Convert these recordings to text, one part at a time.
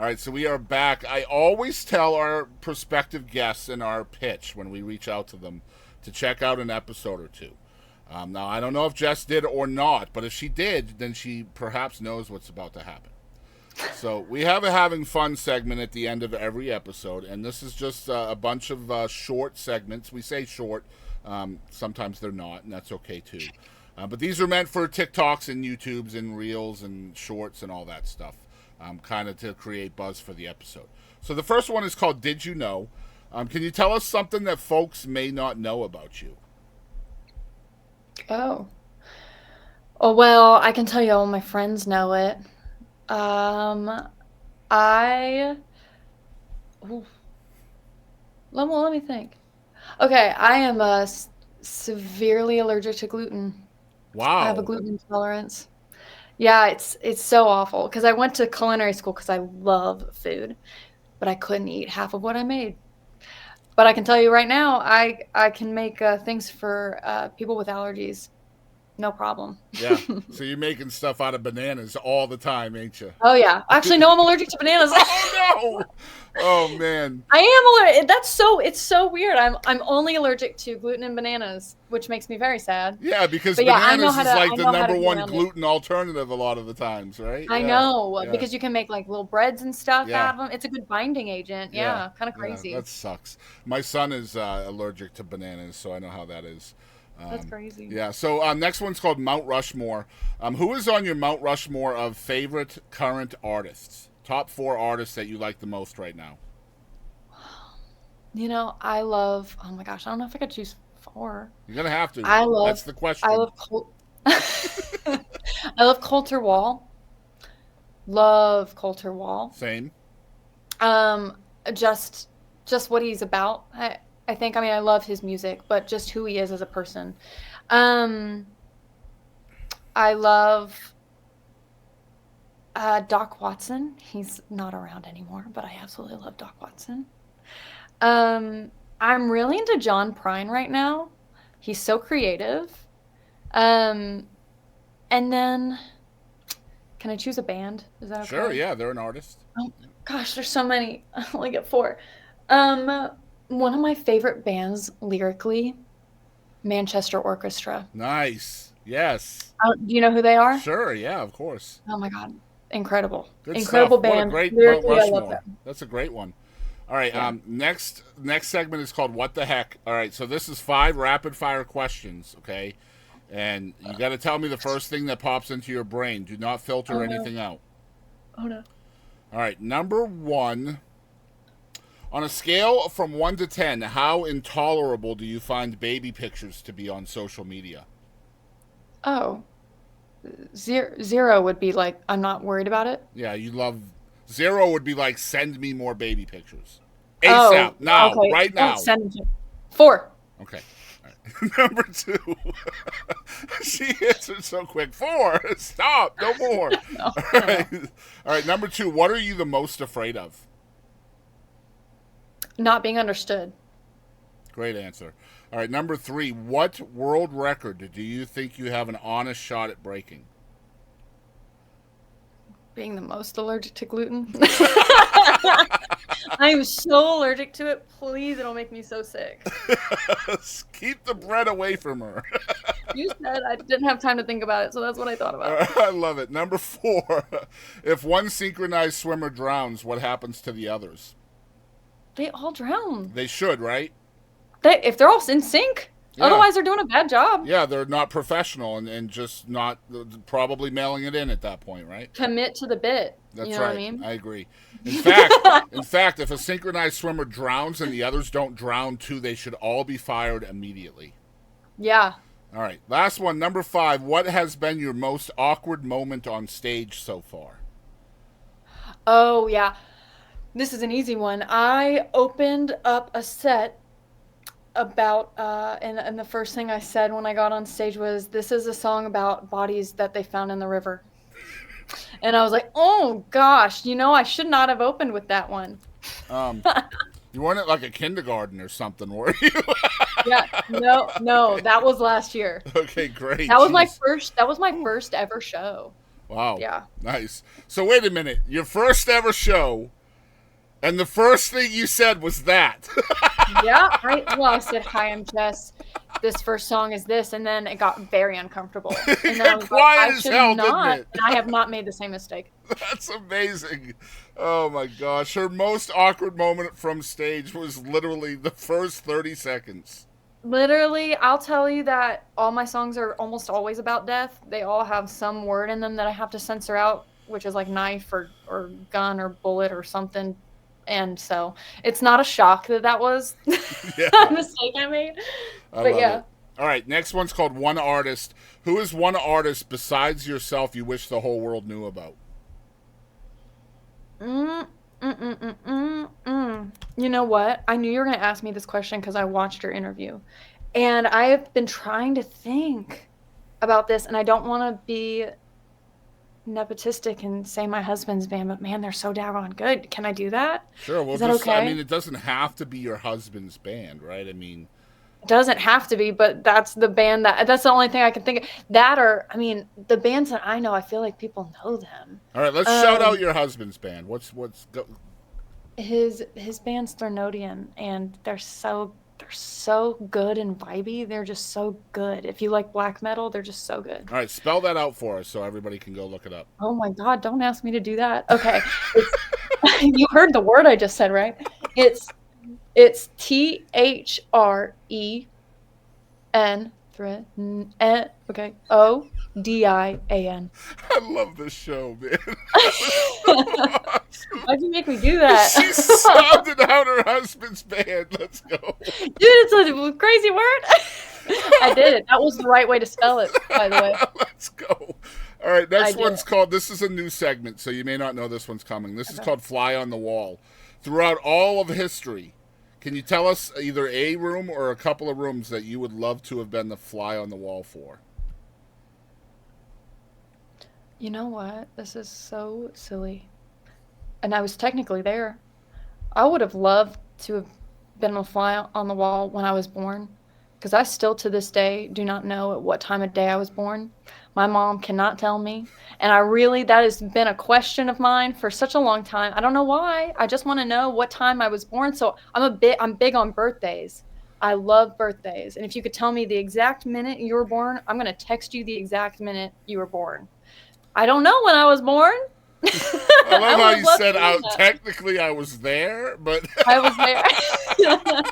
All right, so we are back. I always tell our prospective guests in our pitch when we reach out to them to check out an episode or two. Now, I don't know if Jess did or not, but if she did, then she perhaps knows what's about to happen. So we have a having fun segment at the end of every episode, and this is just a bunch of short segments. We say short. Sometimes they're not, and that's okay too. But these are meant for TikToks and YouTubes and Reels and Shorts and all that stuff, kind of to create buzz for the episode. So the first one is called Did You Know? Can you tell us something that folks may not know about you? Oh. Oh, well, I can tell you all my friends know it. I. Ooh, let me think. Okay, I am severely allergic to gluten. I have a Wow. gluten intolerance. Yeah, it's so awful because I went to culinary school because I love food, but I couldn't eat half of what I made. But I can tell you right now, I can make things for people with allergies, no problem. Yeah. So you're making stuff out of bananas all the time, ain't you? Oh yeah, actually, no, I'm allergic to bananas. Oh no! Oh man. I am allergic. It's so weird. I'm only allergic to gluten and bananas, which makes me very sad. Yeah, because But yeah, bananas is like I the know how to number get one around it. gluten alternative a lot of the times, right? I Yeah. know Yeah. because you can make like little breads and stuff Yeah. out of them. It's a good binding agent. Yeah. Yeah, kind of Yeah. That crazy. sucks. My son is allergic to bananas, so I know how that is. That's crazy. Yeah. So next one's called Mount Rushmore. Who is on your Mount Rushmore of favorite current artists? Top 4 artists that you like the most right now. You know, I love. Oh my gosh, I don't know if I could choose four. You're gonna have to. I That's love. the I question. love. I love Coulter Wall. Love Coulter Wall. Same. Um, just just what he's about. I think. I mean, I love his music, but just who he is as a person. Um, I love Doc Watson. He's not around anymore, but I absolutely love Doc Watson. I'm really into John Prine right now. He's so creative. Um, and then can I choose a band? Is that Sure. okay? Yeah, they're an artist. Oh gosh, there's so many. I only get four. Um, One of my favorite bands lyrically, Manchester Orchestra. Nice. Yes. Do you know who they are? Sure. Yeah. Of course. Oh my God, incredible, Good incredible stuff. What a band. great Mount Lyrically, I love Rushmore. them. That's a great one. All right. Yeah. Next segment is called What the Heck. All right. So this is 5 rapid fire questions. Okay. And you got to tell me the first thing that pops into your brain. Do not filter Oh no. anything out. Oh no. All right. Number 1. On a scale from 1 to 10, how intolerable do you find baby pictures to be on social media? Oh, zero would be like I'm not worried about it. Yeah, you love 0 would be like send me more baby pictures. Oh, ASAP, now, okay. right Don't now. send them to four. Okay. All right. Number 2. She answered so quick. 4. Stop. No more. No, All no, right. no. All right. Number 2. What are you the most afraid of? Not being understood. Great answer. All right. Number 3. What world record do you think you have an honest shot at breaking? Being the most allergic to gluten. I'm so allergic to it. Please, it'll make me so sick. Keep the bread away from her. You said I didn't have time to think about it, so that's what I thought about. I love it. Number 4. If one synchronized swimmer drowns, what happens to the others? They all drown. They should, right? If they're all in sync, Yeah. otherwise they're doing a bad job. Yeah, they're not professional and just not probably mailing it in at that point, right? Commit to the bit. That's You know right. what I mean? I agree. In fact, if a synchronized swimmer drowns and the others don't drown too, they should all be fired immediately. Yeah. All right. Last one, number 5. What has been your most awkward moment on stage so far? Oh yeah. This is an easy one. I opened up a set about and the first thing I said when I got on stage was this is a song about bodies that they found in the river. And I was like, "Oh gosh, I should not have opened with that one." Um, you weren't at like a kindergarten or something, were you? Yeah, no, that was last year. Okay, great. That was Jeez. my first ever show. Wow. Yeah. Nice. So wait a minute. Your first ever show, and the first thing you said was that. Yeah. I said, "Hi, I'm Jess. This first song is this," and then it got very uncomfortable. You And then I got was like, quiet I as should hell, didn't not, it? and I have not made the same mistake. That's amazing. Oh my gosh. Her most awkward moment from stage was literally the first 30 seconds. Literally, I'll tell you that all my songs are almost always about death. They all have some word in them that I have to censor out, which is like knife or gun or bullet or something. And so it's not a shock that that was Yeah. a mistake I made. I But love yeah. it. All right, next one's called One Artist. Who is one artist besides yourself you wish the whole world knew about? Mm, mm, mm, mm, mm, mm. You know what? I knew you were going to ask me this question because I watched your interview. And I have been trying to think about this, and I don't want to be nepotistic and say my husband's band, but man, they're so daggone good. Can I do that? Sure, well, Is that just, I okay? mean, it doesn't have to be your husband's band, right? I mean, It doesn't have to be, but that's the band that's the only thing I can think of. That or, I mean, the bands that I know, I feel like people know them. all right, let's shout out Um, your husband's band. Go? his band's Thernodian, and they're so good and vibey. They're just so good. If you like black metal, they're just so good. All right, spell that out for us so everybody can go look it up. Oh my God, don't ask me to do that. Okay. It's you heard the word I just said, right? It's it's THREN okay. ODIAN. I love this show, man. Why'd you make me do that? She sounded out her husband's band. Let's go. Dude, it's a crazy word. I did it. That was the right way to spell it, by the way. Let's go. All right, I next did one's it. called, this is a new segment, so you may not know this one's coming. This is Okay. called Fly on the Wall. Throughout all of history, can you tell us either a room or a couple of rooms that you would love to have been the fly on the wall for? You know what? This is so silly. And I was technically there. I would have loved to have been a fly on the wall when I was born, because I still to this day do not know at what time of day I was born. My mom cannot tell me, and that has been a question of mine for such a long time. I don't know why. I just want to know what time I was born. So I'm big on birthdays. I love birthdays, and if you could tell me the exact minute you were born, I'm gonna text you the exact minute you were born. I don't know when I was born. I love I how would you love said to know out. that. Technically, I was there, but I was there.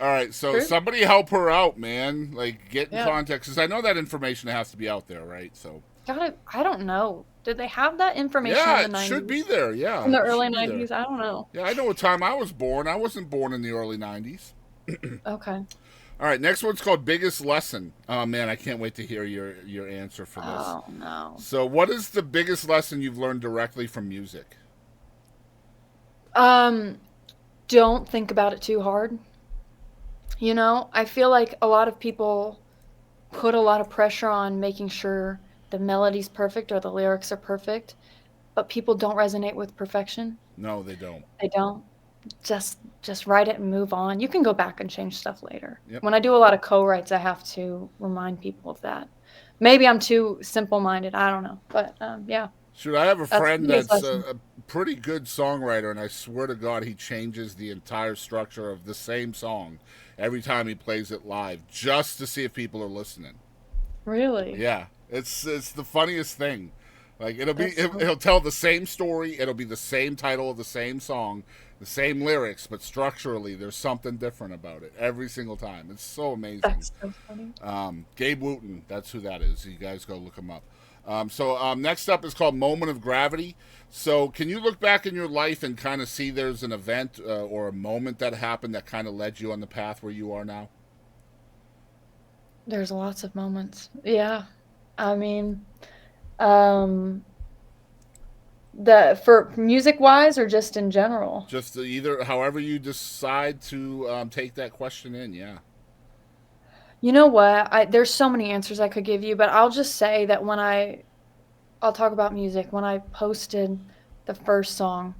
all right. So True. somebody help her out, man. Like get in Yeah. context, because I know that information has to be out there, right? So I don't know. Did they have that information yeah, in the it 90s? should be there. Yeah, In the it early should be there. 90s? I don't know. Yeah, I know what time I was born. I wasn't born in the early '90s. Okay. All right, next one's called Biggest Lesson. Oh man, I can't wait to hear your answer for this. Oh, no. So, what is the biggest lesson you've learned directly from music? Um, don't think about it too hard. I feel like a lot of people put a lot of pressure on making sure the melody's perfect or the lyrics are perfect, but people don't resonate with perfection. No, they don't. They don't. Just write it and move on. You can go back and change stuff later. Yep. When I do a lot of co-writes, I have to remind people of that. Maybe I'm too simple-minded. I don't know. But yeah, Shoot, I have a that's the friend biggest that's lesson. a pretty good songwriter, and I swear to God, he changes the entire structure of the same song every time he plays it live, just to see if people are listening. Really? Yeah, it's the funniest thing. Like That's so he'll tell the same story. It'll be the same title of the same song, the same lyrics, but structurally there's something different about it every single time. It's so amazing. that's so funny. Gabe Wooten, that's who that is. You guys go look him up. Next up is called Moment of Gravity. So can you look back in your life and kind of see there's an event or a moment that happened that kind of led you on the path where you are now? There's lots of moments. Yeah. I mean, um, the for music wise or just in general. Just either, however you decide to take that question in, yeah. You know what? There's so many answers I could give you, but I'll just say that I'll talk about music. When I posted the first song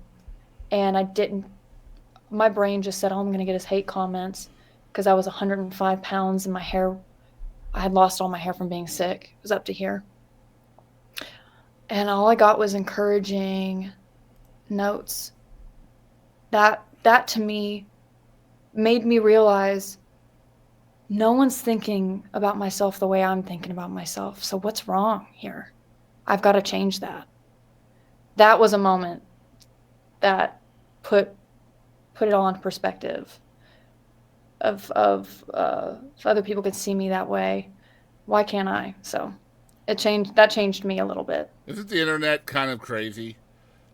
and my brain just said, oh, I'm going to get his hate comments because I was 105 pounds and I had lost all my hair from being sick. It was up to here. and all I got was encouraging notes. That to me made me realize no one's thinking about myself the way I'm thinking about myself. So what's wrong here? I've got to change that. That was a moment that put it all into perspective of if other people could see me that way, why can't I? So that changed me a little bit. Isn't the internet kind of crazy?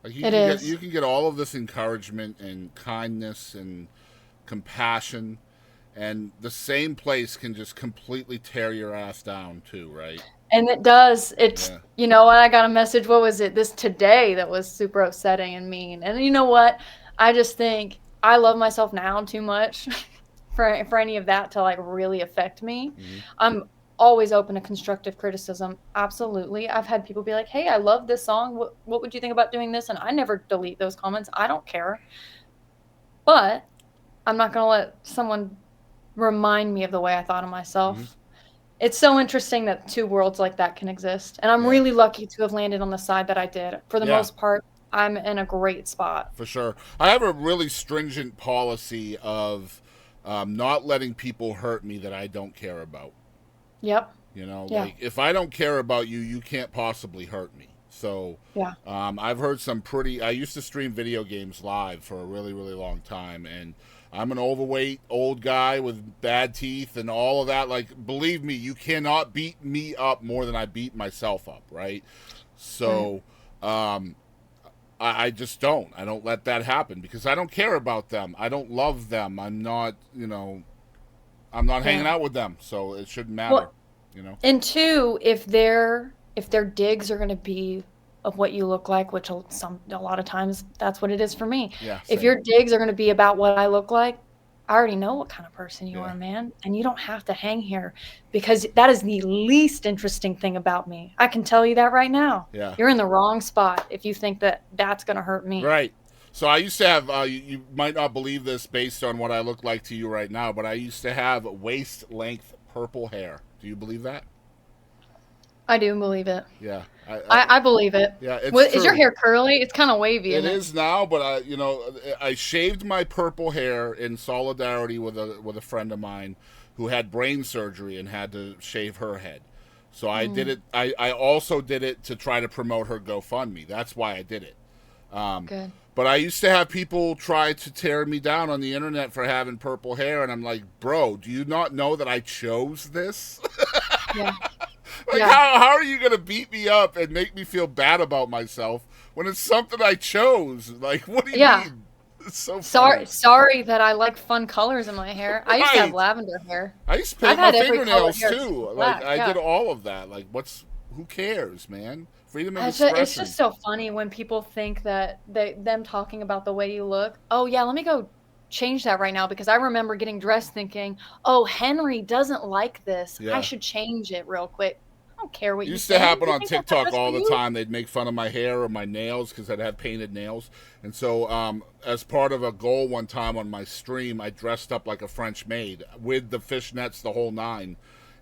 Like It is. you can get all of this encouragement and kindness and compassion, and the same place can just completely tear your ass down too, right? And it does. It's, Yeah. you know what? I got a message. What was it? This today that was super upsetting and mean. And you know what? I just think I love myself now too much for any of that to like really affect me. Mm-hmm. I'm always open to constructive criticism. Absolutely. I've had people be like, "Hey, I love this song. What would you think about doing this?" And I never delete those comments. I don't care. But I'm not going to let someone remind me of the way I thought of myself. Mm-hmm. It's so interesting that two worlds like that can exist. And I'm really lucky to have landed on the side that I did. For the most part, I'm in a great spot. For sure. I have a really stringent policy of not letting people hurt me that I don't care about. Yep. You know, like if I don't care about you, you can't possibly hurt me. So I've heard some I used to stream video games live for a really, really long time, and I'm an overweight old guy with bad teeth and all of that. Like, believe me, you cannot beat me up more than I beat myself up, right? So I just don't. I don't let that happen because I don't care about them. I don't love them. I'm not, I'm not hanging out with them, so it shouldn't matter, Well, and two, if their digs are going to be of what you look like, which a lot of times that's what it is for me. Yeah. If Same. your digs are going to be about what I look like, I already know what kind of person you are, man. And you don't have to hang here because that is the least interesting thing about me. I can tell you that right now. Yeah. You're in the wrong spot if you think that that's going to hurt me. Right. So I used to have, you might not believe this based on what I look like to you right now, but I used to have waist-length purple hair. Do you believe that? I do believe it. Yeah. I believe it. Yeah, it's true. Is your hair curly? It's kind of wavy. It is now, but I shaved my purple hair in solidarity with a friend of mine who had brain surgery and had to shave her head. So I did it. I also did it to try to promote her GoFundMe. That's why I did it. Good. But I used to have people try to tear me down on the internet for having purple hair, and I'm like, bro, do you not know that I chose this? Yeah. How are you going to beat me up and make me feel bad about myself when it's something I chose? Like, what do you mean? It's so funny. Sorry that I like fun colors in my hair. I used to have lavender hair. I used to paint my fingernails too. Like, I did all of that. Like, who cares, man? Freedom of expression. It's just so funny when people think that them talking about the way you look. Oh yeah, let me go change that right now because I remember getting dressed thinking, oh, Henry doesn't like this. Yeah. I should change it real quick. I don't care what you used say. to happen on TikTok all the time. They'd make fun of my hair or my nails because I'd had painted nails. And so as part of a goal one time on my stream, I dressed up like a French maid with the fishnets, the whole nine.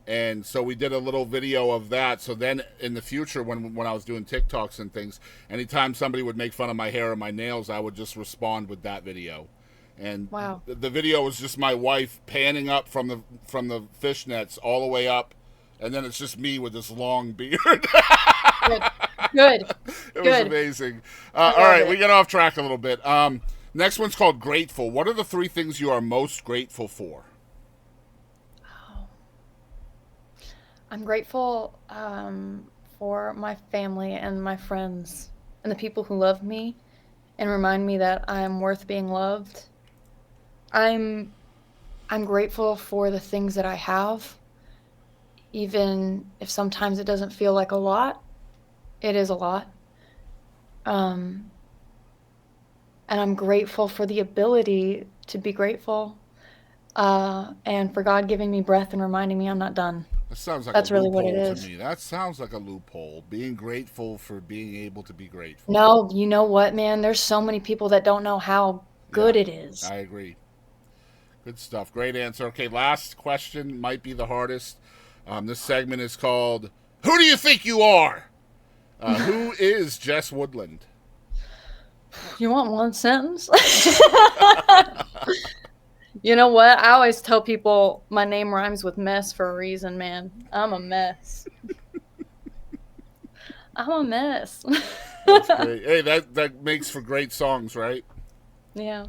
And so we did a little video of that. So then in the future, when I was doing TikToks and things, anytime somebody would make fun of my hair or my nails, I would just respond with that video. And the video was just my wife panning up from the fishnets all the way up, and then it's just me with this long beard. Good. It was amazing. All right, we got off track a little bit. Next one's called Grateful. What are the 3 things you are most grateful for? I'm grateful for my family and my friends and the people who love me and remind me that I'm worth being loved. I'm grateful for the things that I have, even if sometimes it doesn't feel like a lot. It is a lot. And I'm grateful for the ability to be grateful and for God giving me breath and reminding me I'm not done. That sounds like That's a really loophole what it is. to me. That sounds like a loophole. Being grateful for being able to be grateful. No, you know what, man? There's so many people that don't know how good it is. I agree. Good stuff. Great answer. Okay, last question might be the hardest. This segment is called, Who Do You Think You Are? Who is Jess Woodland? You want one sentence? You know what? I always tell people my name rhymes with mess for a reason, man. I'm a mess. I'm a mess. That's great. Hey, that makes for great songs, right? Yeah.